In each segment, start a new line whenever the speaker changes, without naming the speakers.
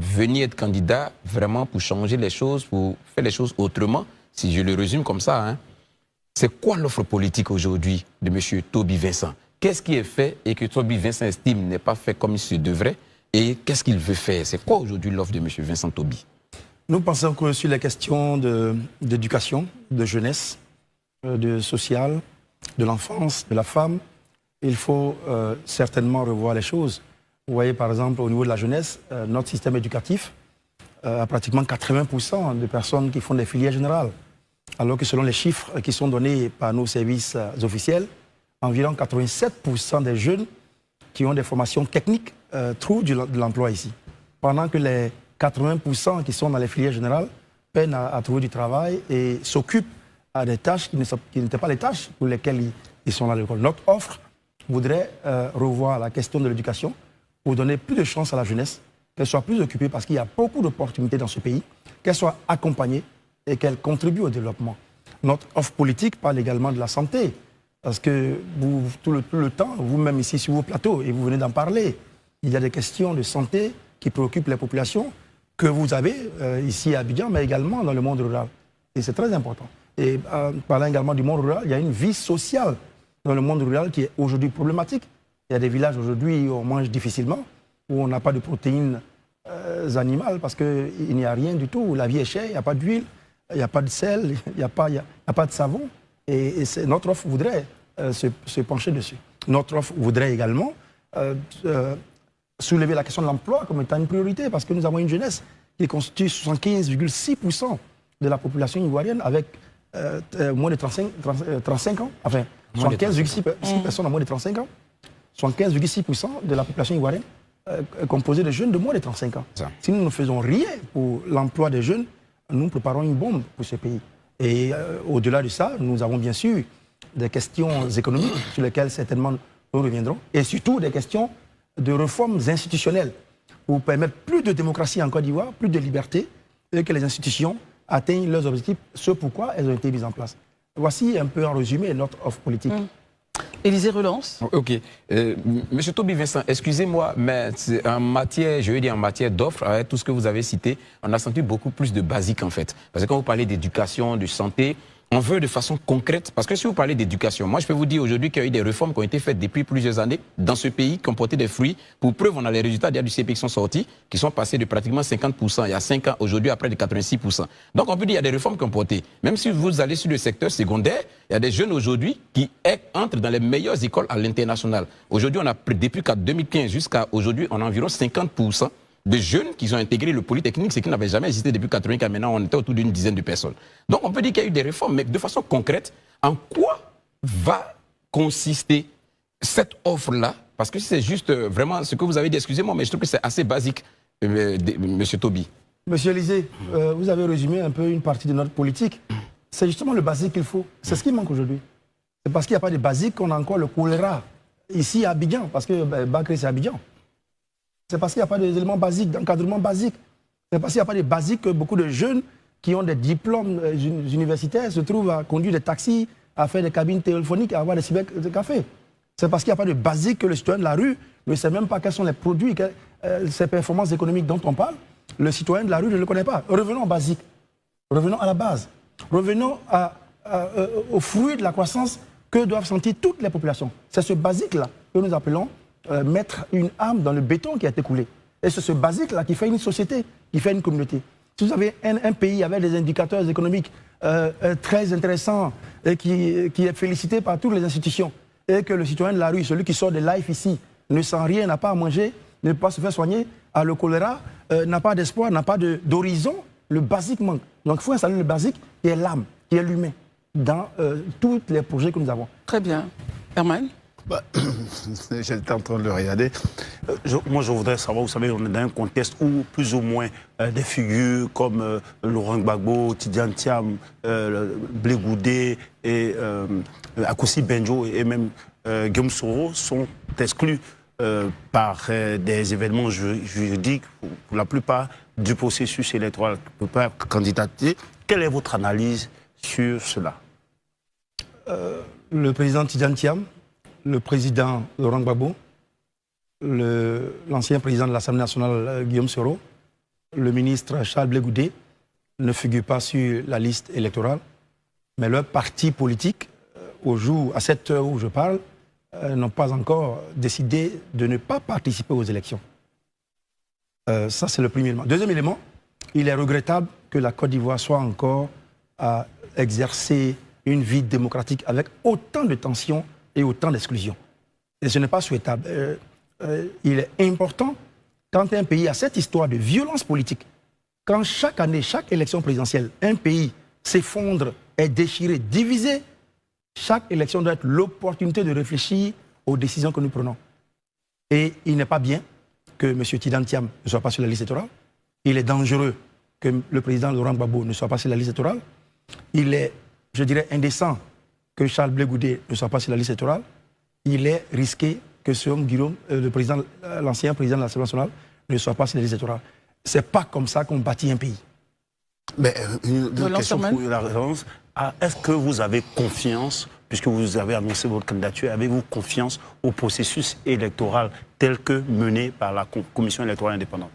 venir être candidat vraiment pour changer les choses, pour faire les choses autrement, si je le résume comme ça. Hein. C'est quoi l'offre politique aujourd'hui de M. Toby Vincent? Qu'est-ce qui est fait et que Toby Vincent estime n'est pas fait comme il se devrait? Et qu'est-ce qu'il veut faire? C'est quoi aujourd'hui l'offre de M. Vincent Toby?
Nous pensons que sur les questions d'éducation, de jeunesse, de social, de l'enfance, de la femme, il faut certainement revoir les choses. Vous voyez par exemple au niveau de la jeunesse, notre système éducatif a pratiquement 80% de personnes qui font des filières générales. Alors que selon les chiffres qui sont donnés par nos services officiels, environ 87% des jeunes qui ont des formations techniques trouvent de l'emploi ici. Pendant que les 80% qui sont dans les filières générales peinent à trouver du travail et s'occupent à des tâches qui n'étaient pas les tâches pour lesquelles ils sont à l'école. Notre offre voudrait revoir la question de l'éducation pour donner plus de chance à la jeunesse, qu'elle soit plus occupée parce qu'il y a beaucoup d'opportunités dans ce pays, qu'elle soit accompagnée et qu'elle contribue au développement. Notre offre politique parle également de la santé, parce que vous, tout le temps, vous-même ici sur vos plateaux, et vous venez d'en parler, il y a des questions de santé qui préoccupent les populations que vous avez ici à Abidjan, mais également dans le monde rural. Et c'est très important. Et parlant également du monde rural, il y a une vie sociale dans le monde rural qui est aujourd'hui problématique. Il y a des villages aujourd'hui où on mange difficilement, où on n'a pas de protéines animales parce qu'il n'y a rien du tout, où la vie est chère, il n'y a pas d'huile, il n'y a pas de sel, il n'y a pas de savon. Et notre offre voudrait se pencher dessus. Notre offre voudrait également soulever la question de l'emploi comme étant une priorité parce que nous avons une jeunesse qui constitue 75,6% de la population ivoirienne avec moins de 35 ans, enfin 75,6 personnes à moins de 35 ans, 75,6% de la population ivoirienne composée de jeunes de moins de 35 ans. Ça. Si nous ne faisons rien pour l'emploi des jeunes, nous préparons une bombe pour ce pays. Et au-delà de ça, nous avons bien sûr des questions économiques sur lesquelles certainement nous reviendrons, et surtout des questions de réformes institutionnelles pour permettre plus de démocratie en Côte d'Ivoire, plus de liberté, et que les institutions atteignent leurs objectifs, ce pourquoi elles ont été mises en place. Voici un peu en résumé notre offre politique.
Élysée relance.
Ok. Monsieur Toby Vincent, excusez-moi, mais en matière, je veux dire en matière d'offres, avec tout ce que vous avez cité, on a senti beaucoup plus de basique en fait. Parce que quand vous parlez d'éducation, de santé, on veut de façon concrète, parce que si vous parlez d'éducation, moi je peux vous dire aujourd'hui qu'il y a eu des réformes qui ont été faites depuis plusieurs années dans ce pays, qui ont porté des fruits. Pour preuve, on a les résultats du CP qui sont sortis, qui sont passés de pratiquement 50% il y a 5 ans, aujourd'hui à près de 86%. Donc on peut dire qu'il y a des réformes qui ont porté. Même si vous allez sur le secteur secondaire, il y a des jeunes aujourd'hui qui entrent dans les meilleures écoles à l'international. Aujourd'hui, on a depuis 2015 jusqu'à aujourd'hui, on a environ 50% de jeunes qui ont intégré le polytechnique, ce qui n'avait jamais existé depuis 80 ans. Maintenant, on était autour d'une dizaine de personnes. Donc, on peut dire qu'il y a eu des réformes, mais de façon concrète, en quoi va consister cette offre-là? Parce que c'est juste vraiment ce que vous avez dit, excusez-moi, mais je trouve que c'est assez basique, Monsieur Toby.
Monsieur Élysée, vous avez résumé un peu une partie de notre politique. C'est justement le basique qu'il faut. C'est ce qui manque aujourd'hui. C'est parce qu'il n'y a pas de basique qu'on a encore le choléra ici à Abidjan, parce que Bakri, c'est Abidjan. C'est parce qu'il n'y a pas d'éléments basiques, d'encadrement basique. C'est parce qu'il n'y a pas de basique que beaucoup de jeunes qui ont des diplômes universitaires se trouvent à conduire des taxis, à faire des cabines téléphoniques, à avoir des cybercafés. C'est parce qu'il n'y a pas de basique que le citoyen de la rue ne sait même pas quels sont les produits, ces performances économiques dont on parle. Le citoyen de la rue ne le connaît pas. Revenons au basique. Revenons à la base. Revenons au fruit de la croissance que doivent sentir toutes les populations. C'est ce basique-là que nous appelons mettre une âme dans le béton qui a été coulé. Et c'est ce basique-là qui fait une société, qui fait une communauté. Si vous avez un pays avec des indicateurs économiques très intéressants et qui est félicité par toutes les institutions, et que le citoyen de la rue, celui qui sort de life ici, ne sent rien, n'a pas à manger, ne peut pas se faire soigner, a le choléra, n'a pas d'espoir, n'a pas d'horizon, le basique manque. Donc il faut installer le basique qui est l'âme, qui est l'humain, dans tous les projets que nous avons.
Très bien. Herman?
J'étais en train de le regarder. Moi, je voudrais savoir, vous savez, on est dans un contexte où plus ou moins des figures comme Laurent Gbagbo, Tidiane Thiam, Blé Goudé et Akossi Benjo et même Guillaume Soro sont exclus par des événements juridiques pour la plupart du processus électoral, ne peuvent pas candidater. Quelle est votre analyse sur cela?
Le président Tidiane Thiam, le président Laurent Gbagbo, l'ancien président de l'Assemblée nationale Guillaume Soro le ministre Charles Blé Goudé ne figure pas sur la liste électorale, mais leur parti politique, à cette heure où je parle, n'ont pas encore décidé de ne pas participer aux élections. Ça, c'est le premier élément. Deuxième élément, il est regrettable que la Côte d'Ivoire soit encore à exercer une vie démocratique avec autant de tensions et autant d'exclusions. Et ce n'est pas souhaitable. Il est important, quand un pays a cette histoire de violence politique, quand chaque année, chaque élection présidentielle, un pays s'effondre, est déchiré, divisé, chaque élection doit être l'opportunité de réfléchir aux décisions que nous prenons. Et il n'est pas bien que M. Tidiane Thiam ne soit pas sur la liste électorale. Il est dangereux que le président Laurent Gbagbo ne soit pas sur la liste électorale. Il est, je dirais, indécent que Charles Blé Goudé ne soit pas sur la liste électorale. Il est risqué que Seom Guillaume, l'ancien président de l'Assemblée nationale, ne soit pas sur la liste électorale. Ce n'est pas comme ça qu'on bâtit un pays.
Mais une question pour la réponse. Est-ce que vous avez confiance, puisque vous avez annoncé votre candidature, avez-vous confiance au processus électoral tel que mené par la Commission électorale indépendante?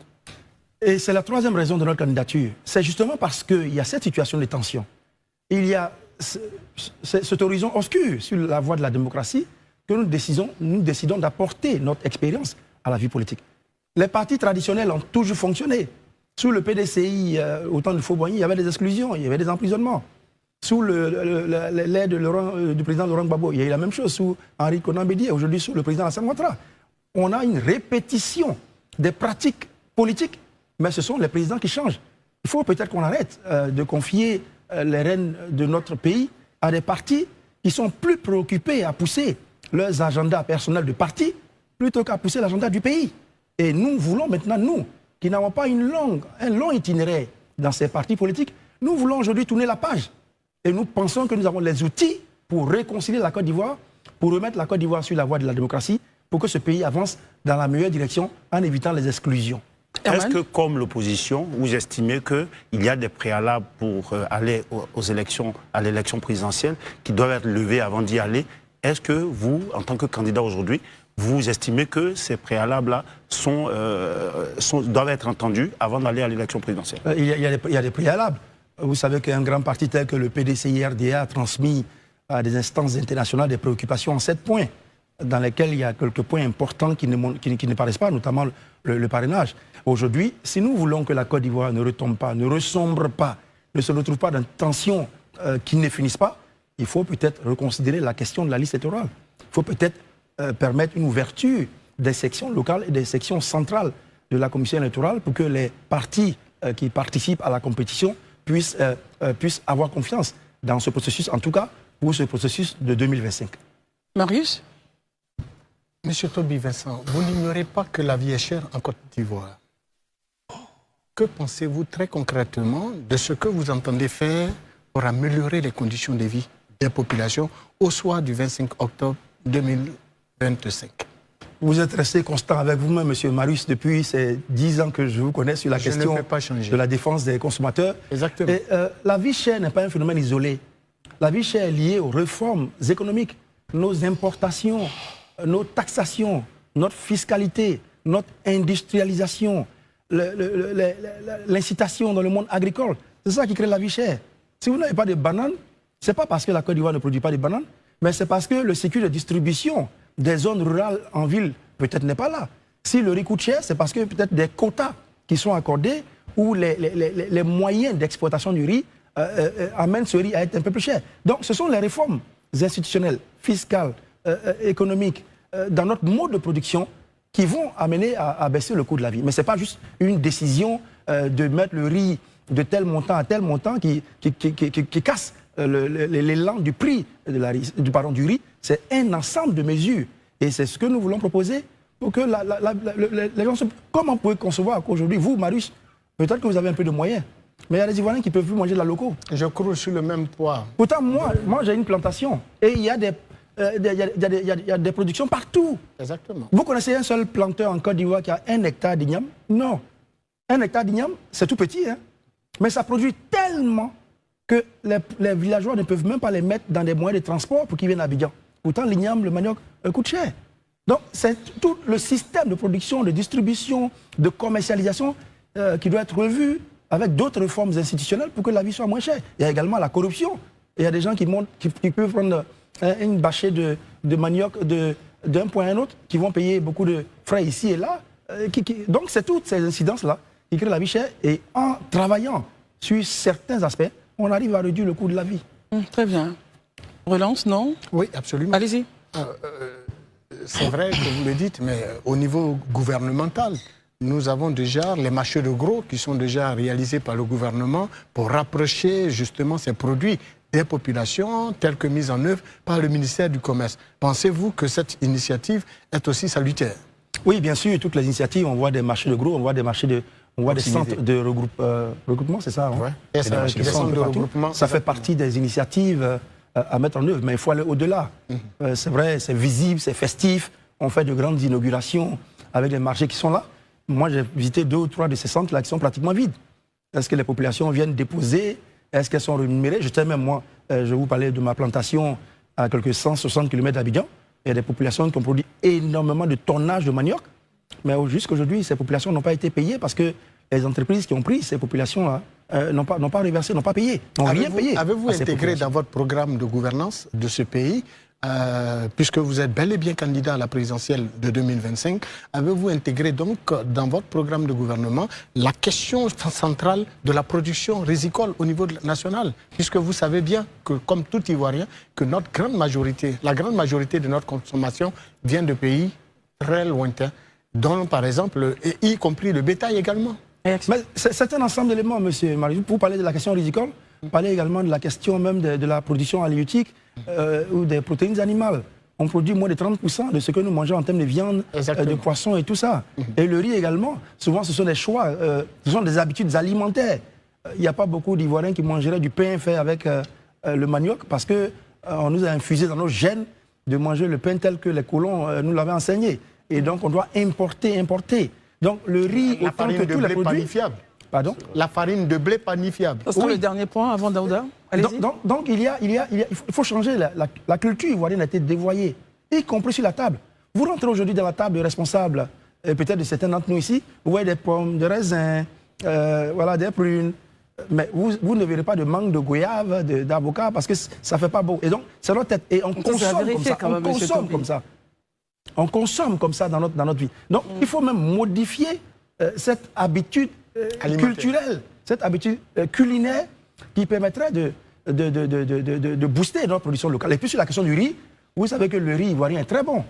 Et c'est la troisième raison de notre candidature. C'est justement parce qu'il y a cette situation de tension. Il y a cet horizon obscur sur la voie de la démocratie que nous décidons d'apporter notre expérience à la vie politique. Les partis traditionnels ont toujours fonctionné. Sous le PDCI, au temps de Fauboigny, il y avait des exclusions, il y avait des emprisonnements. Sous l'aide du président Laurent Gbagbo, il y a eu la même chose. Sous Henri Konan Bédié, aujourd'hui sous le président Alassane Ouattara. On a une répétition des pratiques politiques, mais ce sont les présidents qui changent. Il faut peut-être qu'on arrête de confier les rênes de notre pays à des partis qui sont plus préoccupés à pousser leurs agendas personnels de parti plutôt qu'à pousser l'agenda du pays. Et nous voulons maintenant, nous, qui n'avons pas un long itinéraire dans ces partis politiques, nous voulons aujourd'hui tourner la page. Et nous pensons que nous avons les outils pour réconcilier la Côte d'Ivoire, pour remettre la Côte d'Ivoire sur la voie de la démocratie, pour que ce pays avance dans la meilleure direction en évitant les exclusions.
Est-ce que, comme l'opposition, vous estimez qu'il y a des préalables pour aller aux élections, à l'élection présidentielle, qui doivent être levés avant d'y aller? Est-ce que vous, en tant que candidat aujourd'hui, vous estimez que ces préalables-là doivent être entendus avant d'aller à l'élection présidentielle?
Il y a des préalables. Vous savez qu'un grand parti tel que le PDCI-RDA a transmis à des instances internationales des préoccupations en 7 points, dans lesquels il y a quelques points importants qui ne paraissent pas, notamment le parrainage. Aujourd'hui, si nous voulons que la Côte d'Ivoire ne retombe pas, ne ressombre pas, ne se retrouve pas dans tensions qui ne finissent pas, il faut peut-être reconsidérer la question de la liste électorale. Il faut peut-être permettre une ouverture des sections locales et des sections centrales de la commission électorale pour que les partis qui participent à la compétition puissent avoir confiance dans ce processus, en tout cas pour ce processus de 2025.
Marius?
Monsieur Toby Vincent, vous n'ignorez pas que la vie est chère en Côte d'Ivoire. Que pensez-vous très concrètement de ce que vous entendez faire pour améliorer les conditions de vie des populations au soir du 25 octobre 2025?
Vous êtes resté constant avec vous-même, monsieur Marius, depuis ces 10 ans que je vous connais sur la question de la défense des consommateurs.
Exactement.
Et, la vie chère n'est pas un phénomène isolé. La vie chère est liée aux réformes économiques, nos importations, nos taxations, notre fiscalité, notre industrialisation, l'incitation dans le monde agricole. C'est ça qui crée la vie chère. Si vous n'avez pas de bananes, ce n'est pas parce que la Côte d'Ivoire ne produit pas de bananes, mais c'est parce que le circuit de distribution des zones rurales en ville peut-être n'est pas là. Si le riz coûte cher, c'est parce que peut-être des quotas qui sont accordés ou les moyens d'exploitation du riz amènent ce riz à être un peu plus cher. Donc ce sont les réformes institutionnelles, fiscales, économiques, dans notre mode de production qui vont amener à baisser le coût de la vie. Mais ce n'est pas juste une décision de mettre le riz de tel montant à tel montant qui casse l'élan du prix du riz. C'est un ensemble de mesures. Et c'est ce que nous voulons proposer pour que les gens se... Comment vous pouvez concevoir qu'aujourd'hui, vous, Marius, peut-être que vous avez un peu de moyens, mais il y a des Ivoiriens qui ne peuvent plus manger de la loco.
Je croule sur le même poids.
Pourtant, moi j'ai une plantation et il y a des productions partout.
Exactement.
Vous connaissez un seul planteur en Côte d'Ivoire qui a 1 hectare d'igname? Non. 1 hectare d'igname, c'est tout petit, hein? Mais ça produit tellement que les villageois ne peuvent même pas les mettre dans des moyens de transport pour qu'ils viennent à Abidjan. Pourtant, l'igname, le manioc, coûte cher. Donc, c'est tout le système de production, de distribution, de commercialisation qui doit être revue avec d'autres réformes institutionnelles pour que la vie soit moins chère. Il y a également la corruption. Il y a des gens qui peuvent prendre une bâchée de manioc d'un point à un autre, qui vont payer beaucoup de frais ici et là. Donc c'est toutes ces incidences-là qui créent la vie chère. Et en travaillant sur certains aspects, on arrive à réduire le coût de la vie.
Très bien. Relance, non?
Oui, absolument.
Allez-y.
C'est vrai que vous le dites, mais au niveau gouvernemental, nous avons déjà les marchés de gros qui sont déjà réalisés par le gouvernement pour rapprocher justement ces produits des populations telles que mises en œuvre par le ministère du Commerce. Pensez-vous que cette initiative est aussi salutaire?
Oui, bien sûr, toutes les initiatives, on voit des marchés de gros, on voit des marchés on voit des centres de regroupement, c'est ça, hein?
Des centres de regroupement.
Ça fait partie des initiatives à mettre en œuvre, mais il faut aller au-delà. C'est vrai, c'est visible, c'est festif, on fait de grandes inaugurations avec les marchés qui sont là. Moi, j'ai visité 2 ou 3 de ces centres-là qui sont pratiquement vides. Est-ce que les populations viennent déposer? Est-ce qu'elles sont rémunérées? Moi, je vous parlais de ma plantation à quelques 160 km d'Abidjan. Il y a des populations qui ont produit énormément de tonnage de manioc. Mais jusqu'aujourd'hui, ces populations n'ont pas été payées parce que les entreprises qui ont pris ces populations-là n'ont pas reversé, n'ont pas payé, n'ont rien payé.
Avez-vous intégré dans votre programme de gouvernance de ce pays, puisque vous êtes bel et bien candidat à la présidentielle de 2025, avez-vous intégré donc dans votre programme de gouvernement la question centrale de la production rizicole au niveau national? Puisque vous savez bien que, comme tout Ivoirien, que la grande majorité de notre consommation vient de pays très lointains, dont par exemple, y compris le bétail également.
Mais c'est un ensemble d'éléments, monsieur Marius. Vous parlez de la question rizicole, vous parlez également de la question même de la production halieutique ou des protéines animales. On produit moins de 30% de ce que nous mangeons en termes de viande, de poisson et tout ça. Et le riz également, souvent ce sont des choix, ce sont des habitudes alimentaires. Il n'y a pas beaucoup d'Ivoiriens qui mangeraient du pain fait avec le manioc parce qu'on nous a infusé dans nos gènes de manger le pain tel que les colons nous l'avaient enseigné. Et donc on doit importer. Donc le riz, autant que tous les produits...
Panifiable.
Pardon?
La farine de blé panifiable.
Ça sera le dernier point avant Daouda. Allez-y.
Donc il faut changer. La culture ivoirienne a été dévoyée, y compris sur la table. Vous rentrez aujourd'hui dans la table de responsables, peut-être de certains d'entre nous ici, vous voyez des pommes, des raisins, voilà, des prunes. Mais vous ne verrez pas de mangue de goyave, d'avocat, parce que ça ne fait pas beau. Et donc, ça doit être... Et on consomme comme ça. On consomme comme ça. On consomme comme ça dans notre vie. Donc, il faut même modifier cette habitude culturelle, cette habitude culinaire qui permettrait de booster notre production locale. Et puis sur la question du riz, vous savez que le riz ivoirien est très bon.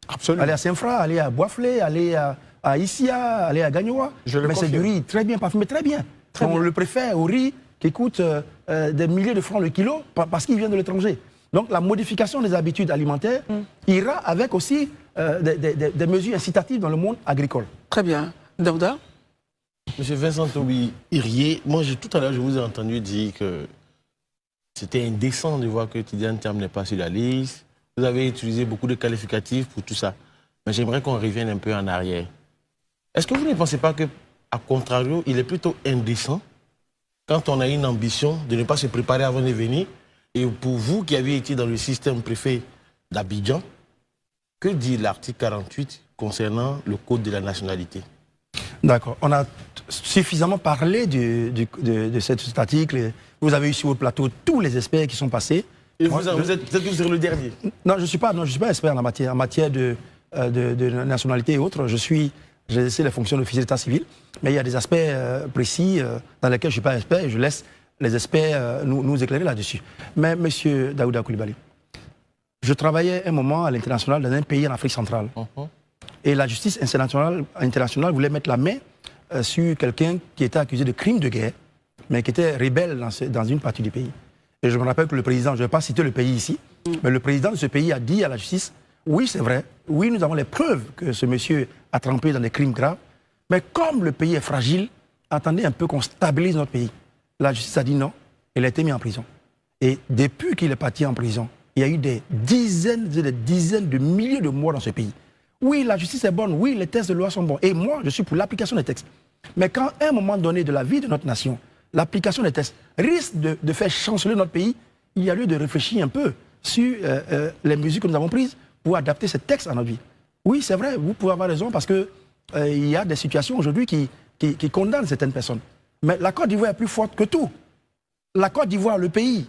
Absolument.
Allez à Saint-Fra, allez à Boisflé, allez à Issia, allez à Gagnoa. Mais c'est du riz très bien parfumé, très bien. On le préfère au riz qui coûte des milliers de francs le kilo parce qu'il vient de l'étranger. Donc la modification des habitudes alimentaires ira avec aussi des mesures incitatives dans le monde agricole.
Très bien. Daouda?
Monsieur Vincent Toby Irié, moi tout à l'heure je vous ai entendu dire que c'était indécent de voir que Tidiane Thiam n'est pas sur la liste. Vous avez utilisé beaucoup de qualificatifs pour tout ça. Mais j'aimerais qu'on revienne un peu en arrière. Est-ce que vous ne pensez pas que, à contrario, il est plutôt indécent quand on a une ambition de ne pas se préparer avant de venir? Et pour vous qui avez été dans le système préfet d'Abidjan, que dit l'article 48 concernant le code de la nationalité? D'accord.
On a suffisamment parlé de cet article. Vous avez eu sur votre plateau tous les experts qui sont passés.
Et vous êtes le dernier?
Non, je ne suis pas expert en matière de nationalité et autres. J'ai exercé les fonctions d'officier d'état civil, mais il y a des aspects précis dans lesquels je ne suis pas expert et je laisse les experts nous éclairer là-dessus. Mais monsieur Daouda Coulibaly, je travaillais un moment à l'international dans un pays en Afrique centrale. Et la justice internationale voulait mettre la main sur quelqu'un qui était accusé de crimes de guerre, mais qui était rebelle dans une partie du pays. Et je me rappelle que le président, je ne vais pas citer le pays ici, mais le président de ce pays a dit à la justice, oui c'est vrai, oui nous avons les preuves que ce monsieur a trempé dans des crimes graves, mais comme le pays est fragile, attendez un peu qu'on stabilise notre pays. La justice a dit non, il a été mis en prison. Et depuis qu'il est parti en prison, il y a eu des dizaines de milliers de morts dans ce pays. Oui, la justice est bonne, oui, les textes de loi sont bons. Et moi, je suis pour l'application des textes. Mais quand, à un moment donné de la vie de notre nation, l'application des textes risque de faire chanceler notre pays, il y a lieu de réfléchir un peu sur les mesures que nous avons prises pour adapter ces textes à notre vie. Oui, c'est vrai, vous pouvez avoir raison parce qu'il y a des situations aujourd'hui qui qui condamne certaines personnes. Mais la Côte d'Ivoire est plus forte que tout. La Côte d'Ivoire, le pays,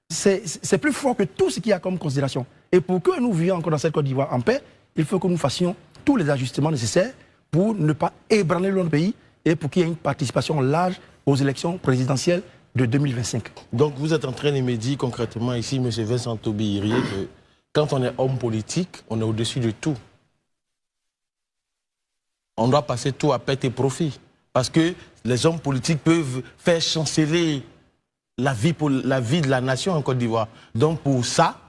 c'est plus fort que tout ce qu'il y a comme considération. Et pour que nous vivions encore dans cette Côte d'Ivoire en paix, il faut que nous fassions tous les ajustements nécessaires pour ne pas ébranler notre pays et pour qu'il y ait une participation large aux élections présidentielles de 2025.
Donc vous êtes en train de me dire concrètement ici, M. Vincent Toby-Irié, que quand on est homme politique, on est au-dessus de tout. On doit passer tout à perte et profit. Parce que les hommes politiques peuvent faire chanceler la vie de la nation en Côte d'Ivoire. Donc pour ça,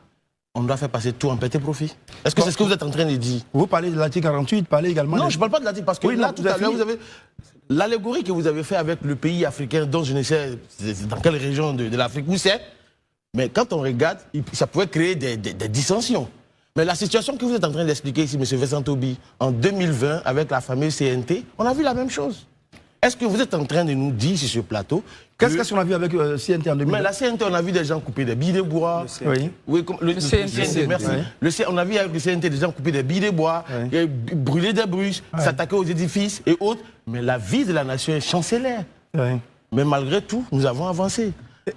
on doit faire passer tout en perte et profit. Est-ce que c'est ce que vous êtes en train de dire?
Vous parlez de l'article 48, parlez également...
Non, je ne parle pas de l'article, parce que là, tout à l'heure, vous avez... L'allégorie que vous avez fait avec le pays africain, dont je ne sais dans quelle région de l'Afrique vous c'est, mais quand on regarde, ça pouvait créer des dissensions. Mais la situation que vous êtes en train d'expliquer ici, M. Vincent Toby, en 2020, avec la fameuse CNT, on a vu la même chose. Est-ce que vous êtes en train de nous dire sur ce plateau...
Qu'est-ce qu'on a vu avec CNT en 2020?
Mais la CNT, on a vu des gens couper des billes de bois.
Oui.
Oui, le CNT, merci. On a vu avec le CNT des gens couper des billes de bois, brûler des bus, s'attaquer aux édifices et autres. Mais la vie de la nation est chancellaire. Oui. Mais malgré tout, nous avons avancé.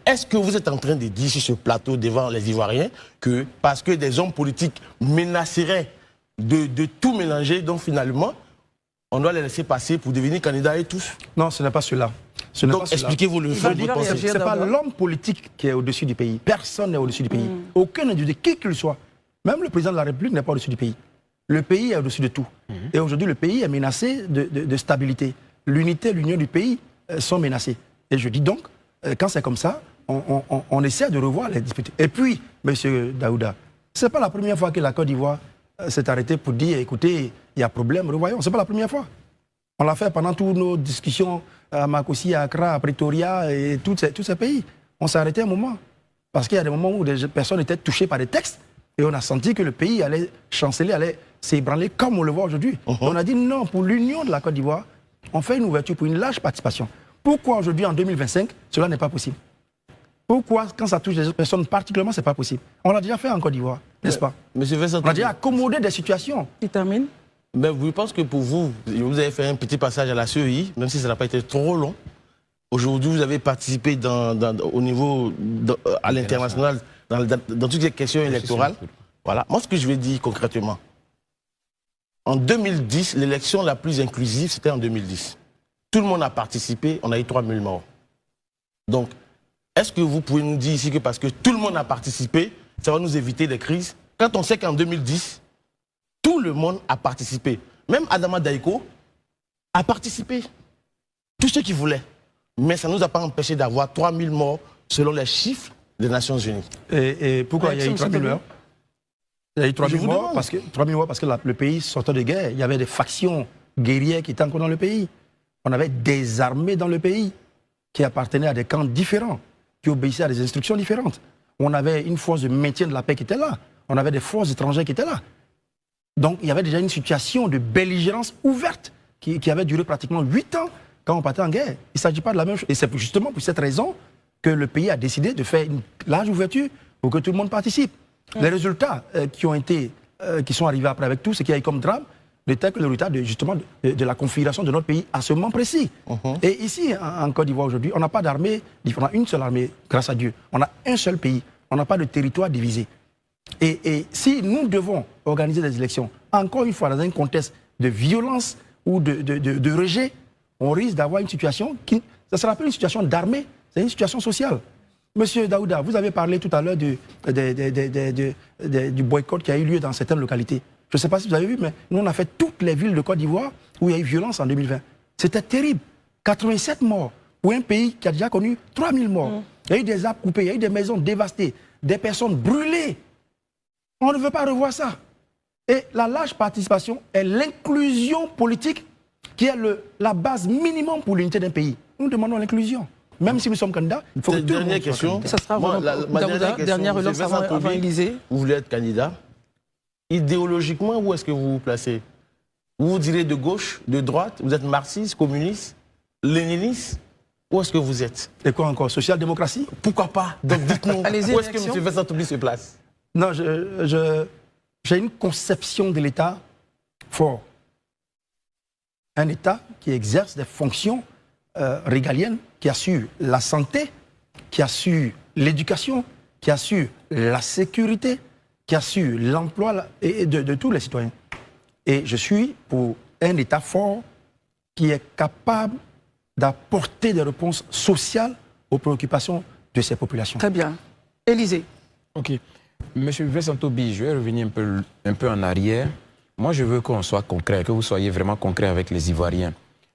Est-ce que vous êtes en train de dire sur ce plateau devant les Ivoiriens que parce que des hommes politiques menaceraient de tout mélanger, donc finalement, on doit les laisser passer pour devenir candidats et tous?
Non, ce n'est pas cela.
Donc expliquez-vous le fond.
Ce n'est pas l'homme politique qui est au-dessus du pays. Personne n'est au-dessus du pays. Aucun individu, qui qu'il soit. Même le président de la République n'est pas au-dessus du pays. Le pays est au-dessus de tout. Et aujourd'hui, le pays est menacé de stabilité. L'unité, l'union du pays sont menacées. Et je dis donc, quand c'est comme ça, on essaie de revoir les députés. Et puis, M. Daouda, ce n'est pas la première fois que la Côte d'Ivoire s'est arrêtée pour dire, écoutez, il y a problème, revoyons. Ce n'est pas la première fois. On l'a fait pendant toutes nos discussions à Makossy, à Accra, à Pretoria et tous ces pays. On s'est arrêté un moment. Parce qu'il y a des moments où des personnes étaient touchées par des textes et on a senti que le pays allait chanceler, allait s'ébranler comme on le voit aujourd'hui. On a dit non, pour l'union de la Côte d'Ivoire, on fait une ouverture pour une large participation. Pourquoi aujourd'hui, en 2025, cela n'est pas possible? Pourquoi, quand ça touche les autres personnes particulièrement, ce n'est pas possible? On l'a déjà fait en Côte d'Ivoire, n'est-ce pas?
Monsieur Vincent,
on a déjà accommodé des situations.
Il termine.
Mais je pense que pour vous, vous avez fait un petit passage à la CEI, même si ça n'a pas été trop long. Aujourd'hui, vous avez participé au niveau, à l'international, dans toutes les questions électorales. Voilà. Moi, ce que je vais dire concrètement, en 2010, l'élection la plus inclusive, c'était en 2010. Tout le monde a participé, on a eu 3000 morts. Donc, est-ce que vous pouvez nous dire ici que parce que tout le monde a participé, ça va nous éviter des crises? Quand on sait qu'en 2010, tout le monde a participé. Même Adama Daïko a participé. Tous ceux qui voulaient. Mais ça ne nous a pas empêché d'avoir 3000 morts selon les chiffres des Nations Unies.
Et pourquoi il y a eu 3000 morts? Il y a eu 3000 morts parce que le pays sortait de guerre. Il y avait des factions guerrières qui étaient encore dans le pays. On avait des armées dans le pays qui appartenaient à des camps différents, qui obéissaient à des instructions différentes. On avait une force de maintien de la paix qui était là. On avait des forces étrangères qui étaient là. Donc, il y avait déjà une situation de belligérance ouverte qui avait duré pratiquement 8 ans quand on partait en guerre. Il ne s'agit pas de la même chose. Et c'est justement pour cette raison que le pays a décidé de faire une large ouverture pour que tout le monde participe. Les résultats qui sont arrivés après avec tout ce qu'il y a eu comme drame n'étaient que le résultat de la configuration de notre pays à ce moment précis. Et ici, en Côte d'Ivoire aujourd'hui, on n'a pas d'armée, on a une seule armée, grâce à Dieu. On a un seul pays. On n'a pas de territoire divisé. Et si nous devons organiser des élections, encore une fois, dans un contexte de violence ou de rejet, on risque d'avoir une situation qui ne sera pas une situation d'armée, c'est une situation sociale. Monsieur Daouda, vous avez parlé tout à l'heure du boycott qui a eu lieu dans certaines localités. Je ne sais pas si vous avez vu, mais nous, on a fait toutes les villes de Côte d'Ivoire où il y a eu violence en 2020. C'était terrible. 87 morts pour un pays qui a déjà connu 3000 morts. Il y a eu des arbres coupés, il y a eu des maisons dévastées, des personnes brûlées. On ne veut pas revoir ça. Et la large participation est l'inclusion politique qui est la base minimum pour l'unité d'un pays. Nous demandons l'inclusion. Même si nous sommes candidats, il faut que tout le monde soit candidat.
Ça sera ma dernière relance avant Élysée.
Vous voulez être candidat. Idéologiquement, où est-ce que vous vous placez? Vous direz de gauche, de droite? Vous êtes marxiste, communiste, léniniste? Où est-ce que vous êtes?
Et quoi encore? Social-démocratie?
Pourquoi pas? Donc dites-nous, où est-ce que M. Vincent Toby se place?
Non, j'ai une conception de l'État fort. un État qui exerce des fonctions régaliennes, qui assure la santé, qui assure l'éducation, qui assure la sécurité, qui assure l'emploi de tous les citoyens. Et je suis pour un État fort qui est capable d'apporter des réponses sociales aux préoccupations de ces populations.
Très bien. Élysée.
Ok. Monsieur Vincent Tobi, je vais revenir un peu en arrière. Moi, je veux qu'on soit concret, que vous soyez vraiment concret avec les Ivoiriens.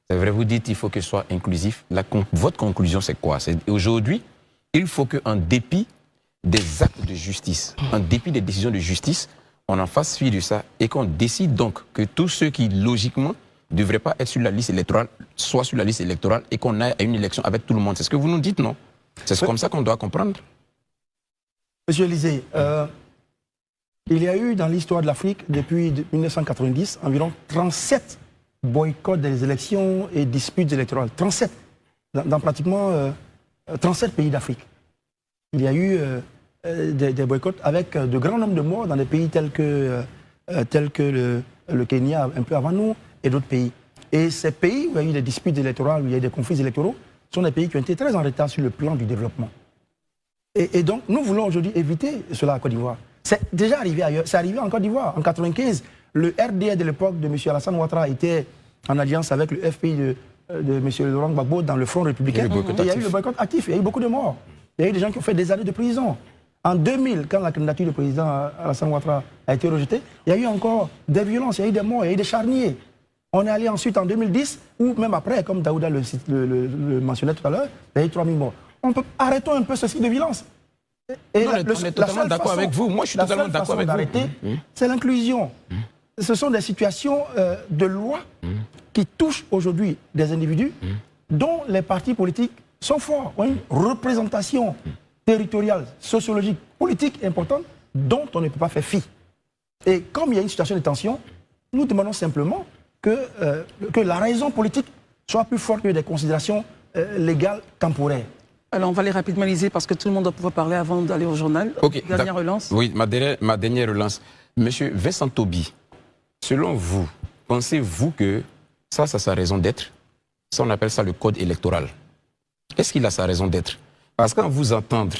C'est vrai, vous dites qu'il faut que ce soit inclusif. Votre conclusion, c'est quoi? Aujourd'hui, il faut qu'en dépit des actes de justice, en dépit des décisions de justice, on en fasse fi de ça et qu'on décide donc que tous ceux qui, logiquement, ne devraient pas être sur la liste électorale, soient sur la liste électorale et qu'on aille à une élection avec tout le monde. C'est ce que vous nous dites, non? C'est comme ça qu'on doit comprendre.
Monsieur Élysée, il y a eu dans l'histoire de l'Afrique, depuis 1990, environ 37 boycotts des élections et disputes électorales. 37, dans pratiquement 37 pays d'Afrique. Il y a eu des boycotts avec de grands nombres de morts dans des pays tels que le Kenya, un peu avant nous, et d'autres pays. Et ces pays où il y a eu des disputes électorales, où il y a eu des conflits électoraux, sont des pays qui ont été très en retard sur le plan du développement. Et donc, nous voulons aujourd'hui éviter cela à Côte d'Ivoire. C'est déjà arrivé ailleurs. C'est arrivé en Côte d'Ivoire. En 1995, le RDA de l'époque de M. Alassane Ouattara était en alliance avec le FPI de M. Laurent Gbagbo dans le Front républicain. Il y a eu le boycott actif. Il y a eu beaucoup de morts. Il y a eu des gens qui ont fait des années de prison. En 2000, quand la candidature du président Alassane Ouattara a été rejetée, il y a eu encore des violences, il y a eu des morts, il y a eu des charniers. On est allé ensuite en 2010, ou même après, comme Daouda le mentionnait tout à l'heure, il y a eu 3000 morts. Arrêtons un peu ce cycle de violence.
Et on est totalement d'accord avec vous. Moi, je suis totalement d'accord avec vous.
C'est l'inclusion. Ce sont des situations de loi qui touchent aujourd'hui des individus dont les partis politiques sont forts, ont une représentation territoriale, sociologique, politique importante dont on ne peut pas faire fi. Et comme il y a une situation de tension, nous demandons simplement que la raison politique soit plus forte que des considérations légales temporaires.
Alors, on va aller rapidement, Élysée, parce que tout le monde doit pouvoir parler avant d'aller au journal.
Okay,
dernière relance.
Oui, ma dernière relance. Monsieur Vincent Tobi, selon vous, pensez-vous que ça a sa raison d'être? Ça, on appelle ça le code électoral. Est-ce qu'il a sa raison d'être? Parce qu'en vous entendre,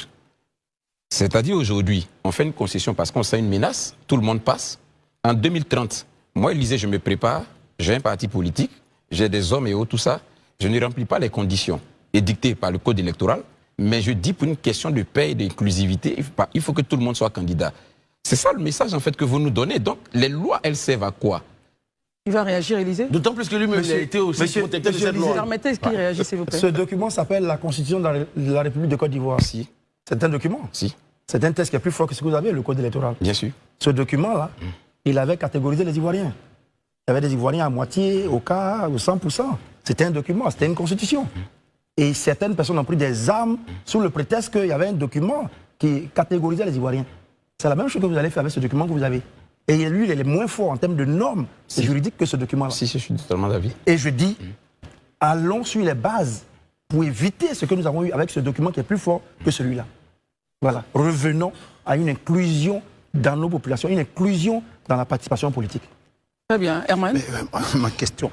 c'est-à-dire aujourd'hui, on fait une concession parce qu'on sent une menace, tout le monde passe. En 2030, moi, Élysée, je me prépare, j'ai un parti politique, j'ai des hommes et autres, tout ça. Je ne remplis pas les conditions édictées par le code électoral, mais je dis pour une question de paix et d'inclusivité, il faut que tout le monde soit candidat. C'est ça le message en fait que vous nous donnez. Donc les lois, elles servent à quoi?
Il va réagir, Élysée?
D'autant plus que lui-même, il a été aussi protecteur de cette loi.
Permettez qu'il réagisse, s'il vous plaît.
Ce document s'appelle la Constitution de la République de Côte d'Ivoire.
Si.
C'est un document.
Si.
C'est un texte qui est plus fort que ce que vous avez, le code électoral.
Bien sûr.
Ce document-là, il avait catégorisé les Ivoiriens. Il y avait des Ivoiriens à moitié, au quart, au 100%. C'était un document, c'était une constitution. Et certaines personnes ont pris des armes sous le prétexte qu'il y avait un document qui catégorisait les Ivoiriens. C'est la même chose que vous allez faire avec ce document que vous avez. Et lui, il est moins fort en termes de normes juridiques que ce document-là.
Si, je suis totalement d'avis.
Et je dis, allons sur les bases pour éviter ce que nous avons eu avec ce document qui est plus fort que celui-là. Voilà. Revenons à une inclusion dans nos populations, une inclusion dans la participation politique.
Très bien. Herman?
Ma question.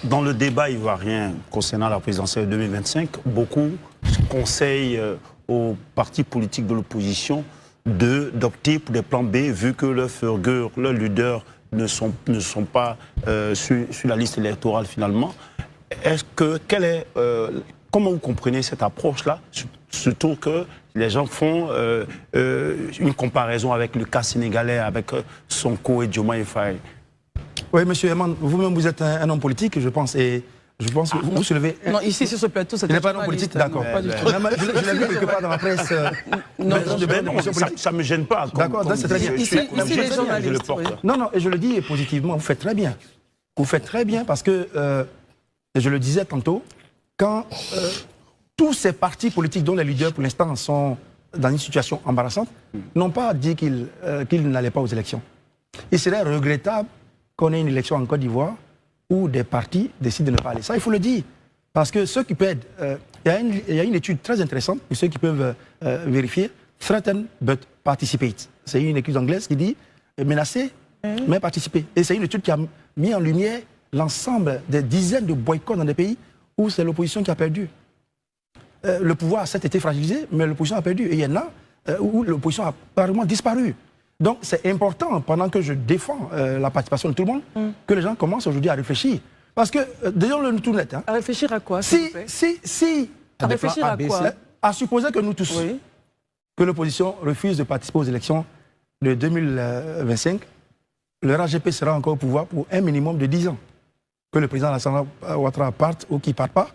Dans le débat ivoirien concernant la présidentielle 2025, beaucoup conseillent aux partis politiques de l'opposition d'opter pour des plans B, vu que leurs figures, leurs leaders ne sont pas sur la liste électorale finalement. Comment vous comprenez cette approche-là, surtout que les gens font une comparaison avec le cas sénégalais, avec Sonko et Diomaye Faye?
Oui, monsieur Herman, vous-même vous êtes un homme politique, je pense, et je pense que vous soulevez...
Non, ici sur ce plateau, c'est...
Il n'est pas un homme politique, d'accord. Je l'ai vu quelque part dans la presse.
Non, ça ne me gêne pas.
D'accord, c'est très bien.
Ici, les journalistes...
Non, et je le dis positivement, vous faites très bien. Vous faites très bien parce que, je le disais tantôt, quand tous ces partis politiques dont les leaders pour l'instant sont dans une situation embarrassante, n'ont pas dit qu'ils n'allaient pas aux élections. Il serait regrettable qu'on ait une élection en Côte d'Ivoire où des partis décident de ne pas aller. Ça, il faut le dire. Parce que ceux qui peuvent... Il y a une étude très intéressante, pour ceux qui peuvent vérifier, Threaten but participate. C'est une étude anglaise qui dit menacer, mais participer. Et c'est une étude qui a mis en lumière l'ensemble des dizaines de boycotts dans des pays où c'est l'opposition qui a perdu. Le pouvoir a certes été fragilisé, mais l'opposition a perdu. Et il y en a où l'opposition a carrément disparu. Donc c'est important, pendant que je défends la participation de tout le monde, que les gens commencent aujourd'hui à réfléchir. Parce que, disons-le tout net. Hein,
à réfléchir à quoi,
à
réfléchir à quoi?
À supposer que nous tous, que l'opposition refuse de participer aux élections de 2025, le RHGP sera encore au pouvoir pour un minimum de 10 ans. Que le président Alassane Ouattara parte ou qu'il ne parte pas,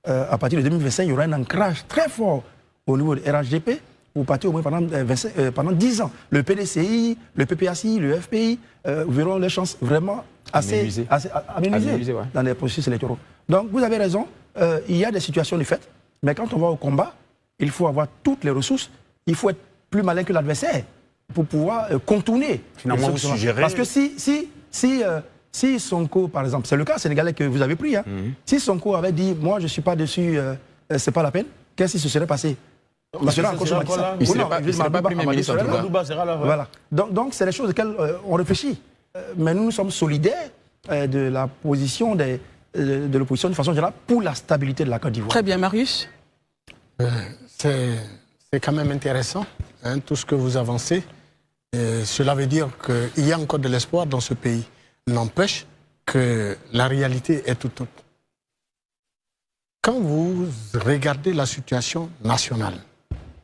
à partir de 2025, il y aura un ancrage très fort au niveau du RHGP pour partir au moins pendant 10 ans. Le PDCI, le PPACI, le FPI verront leurs chances vraiment assez aménuisées dans les processus électoraux. Donc vous avez raison, il y a des situations de fait, mais quand on va au combat, il faut avoir toutes les ressources, il faut être plus malin que l'adversaire pour pouvoir contourner.
Finalement, vous suggérez...
Parce que si Sonko, par exemple, c'est le cas sénégalais que vous avez pris, hein, si Sonko avait dit « moi je ne suis pas dessus, c'est pas la peine », qu'est-ce qui se serait passé? Il ne serait
pas Premier ministre en tout cas.
Voilà. Donc c'est les choses auxquelles on réfléchit. Mais nous sommes solidaires de la position de l'opposition de façon générale pour la stabilité de la Côte d'Ivoire.
Très bien, Marius.
C'est quand même intéressant, hein, tout ce que vous avancez. Cela veut dire qu'il y a encore de l'espoir dans ce pays. N'empêche que la réalité est tout autre. Quand vous regardez la situation nationale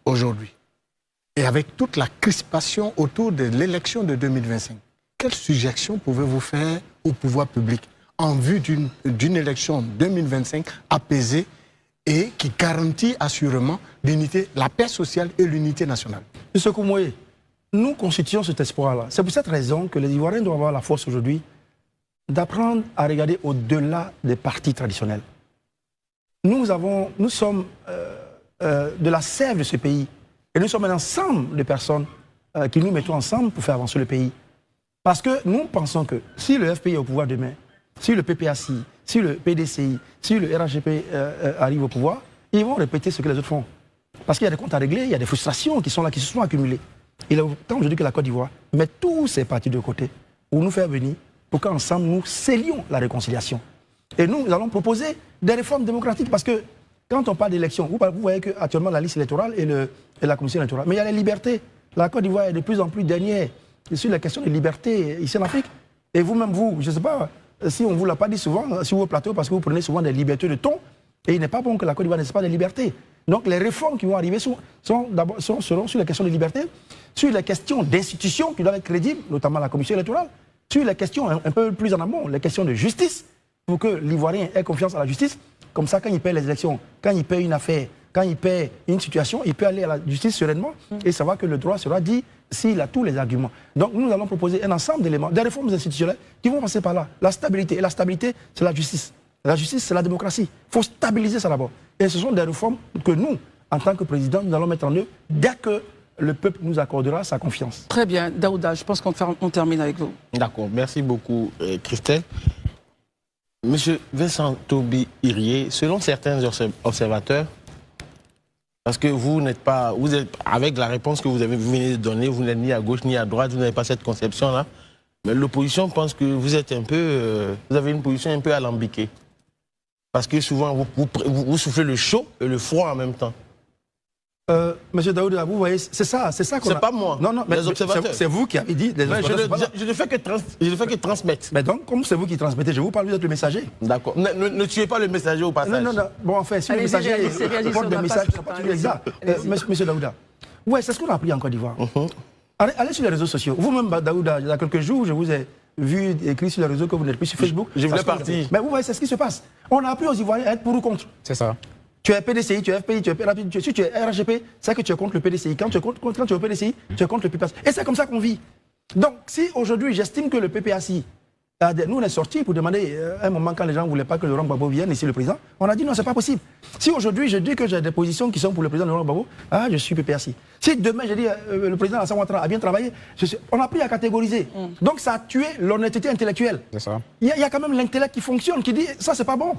aujourd'hui, et avec toute la crispation autour de l'élection de 2025, quelle suggestion pouvez-vous faire au pouvoir public en vue d'une élection 2025 apaisée et qui garantit assurément l'unité, la paix sociale et l'unité nationale?
M. Koumoué, nous constituons cet espoir-là. C'est pour cette raison que les Ivoiriens doivent avoir la force aujourd'hui d'apprendre à regarder au-delà des partis traditionnels. Nous sommes de la sève de ce pays et nous sommes un ensemble de personnes qui nous mettons ensemble pour faire avancer le pays. Parce que nous pensons que si le FPI est au pouvoir demain, si le PPACI, si le PDCI, si le RHGP arrive au pouvoir, ils vont répéter ce que les autres font. Parce qu'il y a des comptes à régler, il y a des frustrations qui sont là, qui se sont accumulées. Il est temps aujourd'hui que la Côte d'Ivoire met tous ces partis de côté pour nous faire venir, pour qu'ensemble nous scellions la réconciliation. Et nous allons proposer des réformes démocratiques parce que quand on parle d'élection, vous voyez qu'actuellement la liste électorale et la commission électorale, mais il y a les libertés. La Côte d'Ivoire est de plus en plus dernière sur la question des libertés ici en Afrique. Et vous-même, je ne sais pas si on ne vous l'a pas dit souvent sur vos plateaux parce que vous prenez souvent des libertés de ton et il n'est pas bon que la Côte d'Ivoire n'ait pas des libertés. Donc les réformes qui vont arriver seront sur les questions de liberté, sur les questions d'institutions qui doivent être crédibles, notamment la commission électorale, sur les questions un peu plus en amont, les questions de justice, pour que l'Ivoirien ait confiance à la justice. Comme ça, quand il paie les élections, quand il paie une affaire, quand il paie une situation, il peut aller à la justice sereinement et savoir que le droit sera dit s'il a tous les arguments. Donc nous allons proposer un ensemble d'éléments, des réformes institutionnelles qui vont passer par là. La stabilité. Et la stabilité, c'est la justice. La justice, c'est la démocratie. Il faut stabiliser ça d'abord. Et ce sont des réformes que nous, en tant que président, nous allons mettre en œuvre dès que le peuple nous accordera sa confiance.
Très bien. Daouda, je pense qu'on termine avec vous.
D'accord. Merci beaucoup, Christelle. Monsieur Vincent Toby Irié, selon certains observateurs, parce que vous êtes, avec la réponse que vous venez de donner, vous n'êtes ni à gauche ni à droite, vous n'avez pas cette conception-là, mais l'opposition pense que vous êtes vous avez une position un peu alambiquée. Parce que souvent, vous soufflez le chaud et le froid en même temps.
Monsieur Daouda, vous voyez, c'est ça qu'on a...
C'est pas moi,
non, mais
les observateurs.
C'est vous qui avez dit...
Je ne fais que transmettre.
Mais donc, comme c'est vous qui transmettez, je vous parle, vous êtes le messager.
D'accord. Ne tuez pas le messager au passage.
Non. Bon, enfin, si le messager porte des messages, ce ne pas toujours exact. Monsieur Daouda, ouais, c'est ce qu'on a appris en Côte d'Ivoire. Allez sur les réseaux sociaux. Vous-même, Daouda, il y a quelques jours, je vous ai vu écrit sur les réseaux que vous n'êtes plus sur Facebook.
Je voulais partir.
Mais vous voyez, c'est ce qui se passe. On a appris aux Ivoiriens à être pour ou contre.
C'est ça.
Tu es PDCI, tu es FPI, tu es PRAPI, si tu es RHGP, c'est que tu es contre le PDCI. Quand tu es au PDCI, tu es contre le PPACI. Et c'est comme ça qu'on vit. Donc, si aujourd'hui, j'estime que le PPACI, nous on est sortis pour demander, un moment quand les gens ne voulaient pas que Laurent Gbagbo vienne ici, le président, on a dit non, c'est pas possible. Si aujourd'hui, je dis que j'ai des positions qui sont pour le président Laurent Gbagbo, je suis PPACI. Si demain, je dis le président Alassane Ouattara a bien travaillé, on a appris à catégoriser. Donc, ça a tué l'honnêteté intellectuelle.
C'est ça.
Il y a quand même l'intellect qui fonctionne, qui dit ça, c'est pas bon.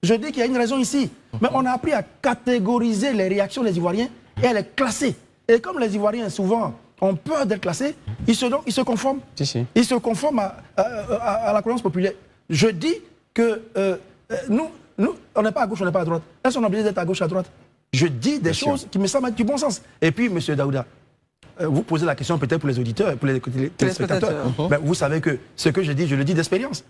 Je dis qu'il y a une raison ici. Mais on a appris à catégoriser les réactions des Ivoiriens et à les classer. Et comme les Ivoiriens, souvent, ont peur d'être classés, ils se conforment.
Si.
Ils se conforment à la croyance populaire. Je dis que nous, on n'est pas à gauche, on n'est pas à droite. Est-ce qu'on est obligé d'être à gauche, à droite? Je dis des choses qui me semblent être du bon sens. Et puis, M. Daouda, vous posez la question peut-être pour les auditeurs, pour les téléspectateurs. Mais vous savez que ce que je dis, je le dis d'expérience.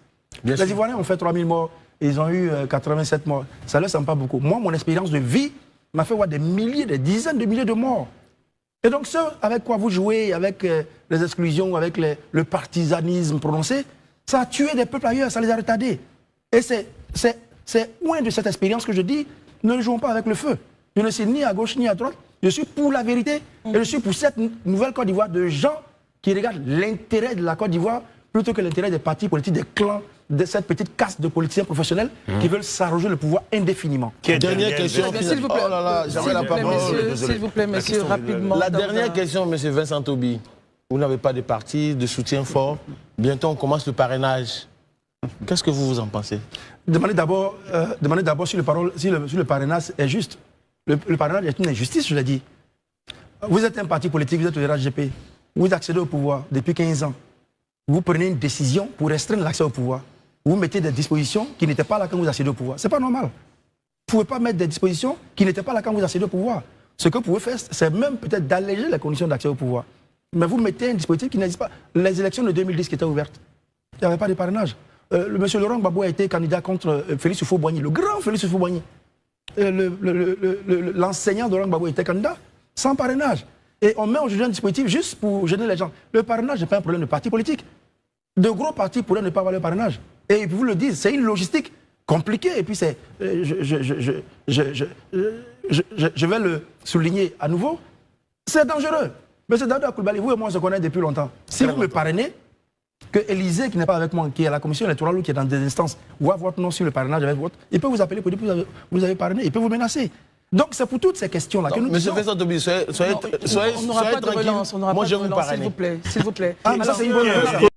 Les Ivoiriens ont fait 3000 morts, ils ont eu 87 morts. Ça ne leur semble pas beaucoup. Moi, mon expérience de vie m'a fait voir des milliers, des dizaines de milliers de morts. Et donc, ce avec quoi vous jouez, avec les exclusions, avec le partisanisme prononcé, ça a tué des peuples ailleurs, ça les a retardés. Et c'est loin de cette expérience que je dis, ne jouons pas avec le feu. Je ne suis ni à gauche ni à droite. Je suis pour la vérité et je suis pour cette nouvelle Côte d'Ivoire de gens qui regardent l'intérêt de la Côte d'Ivoire plutôt que l'intérêt des partis politiques, des clans, de cette petite caste de politiciens professionnels qui veulent s'arroger le pouvoir indéfiniment.
Dernière question.
S'il vous plaît,
oh là là, j'avais la parole.
S'il vous plaît, monsieur, rapidement.
La dernière question, monsieur Vincent Toby. Vous n'avez pas de parti, de soutien fort. Bientôt, on commence le parrainage. Qu'est-ce que vous en pensez? Demandez
d'abord si le parrainage est juste. Le parrainage est une injustice, je l'ai dit. Vous êtes un parti politique, vous êtes le RHGP. Vous accédez au pouvoir depuis 15 ans. Vous prenez une décision pour restreindre l'accès au pouvoir. Vous mettez des dispositions qui n'étaient pas là quand vous accédez au pouvoir. Ce n'est pas normal. Vous ne pouvez pas mettre des dispositions qui n'étaient pas là quand vous accédez au pouvoir. Ce que vous pouvez faire, c'est même peut-être d'alléger les conditions d'accès au pouvoir. Mais vous mettez un dispositif qui n'existe pas. Les élections de 2010 qui étaient ouvertes, il n'y avait pas de parrainage. Monsieur Laurent Gbagbo a été candidat contre Félix Houphouët-Boigny, le grand Félix Houphouët-Boigny. L'enseignant de Laurent Gbagbo était candidat sans parrainage. Et on met aujourd'hui un dispositif juste pour gêner les gens. Le parrainage n'est pas un problème de parti politique. De gros partis pourraient ne pas avoir le parrainage. Et vous le dites, c'est une logistique compliquée. Et puis c'est, je vais le souligner à nouveau, c'est dangereux. Monsieur Daouda Coulibaly, vous et moi on se connaît depuis longtemps. Si vous me parrainez, que Élysée, qui n'est pas avec moi, qui est à la commission électorale ou qui est dans des instances, voit votre nom sur le parrainage avec votre, il peut vous appeler pour dire que vous avez parrainé, il peut vous menacer. Donc c'est pour toutes ces questions-là que nous
Monsieur Vincent Toby, soyez
on n'aura pas de relance, on n'aura pas de relance, s'il vous plaît.
Ah, mais ça c'est une bonne chose.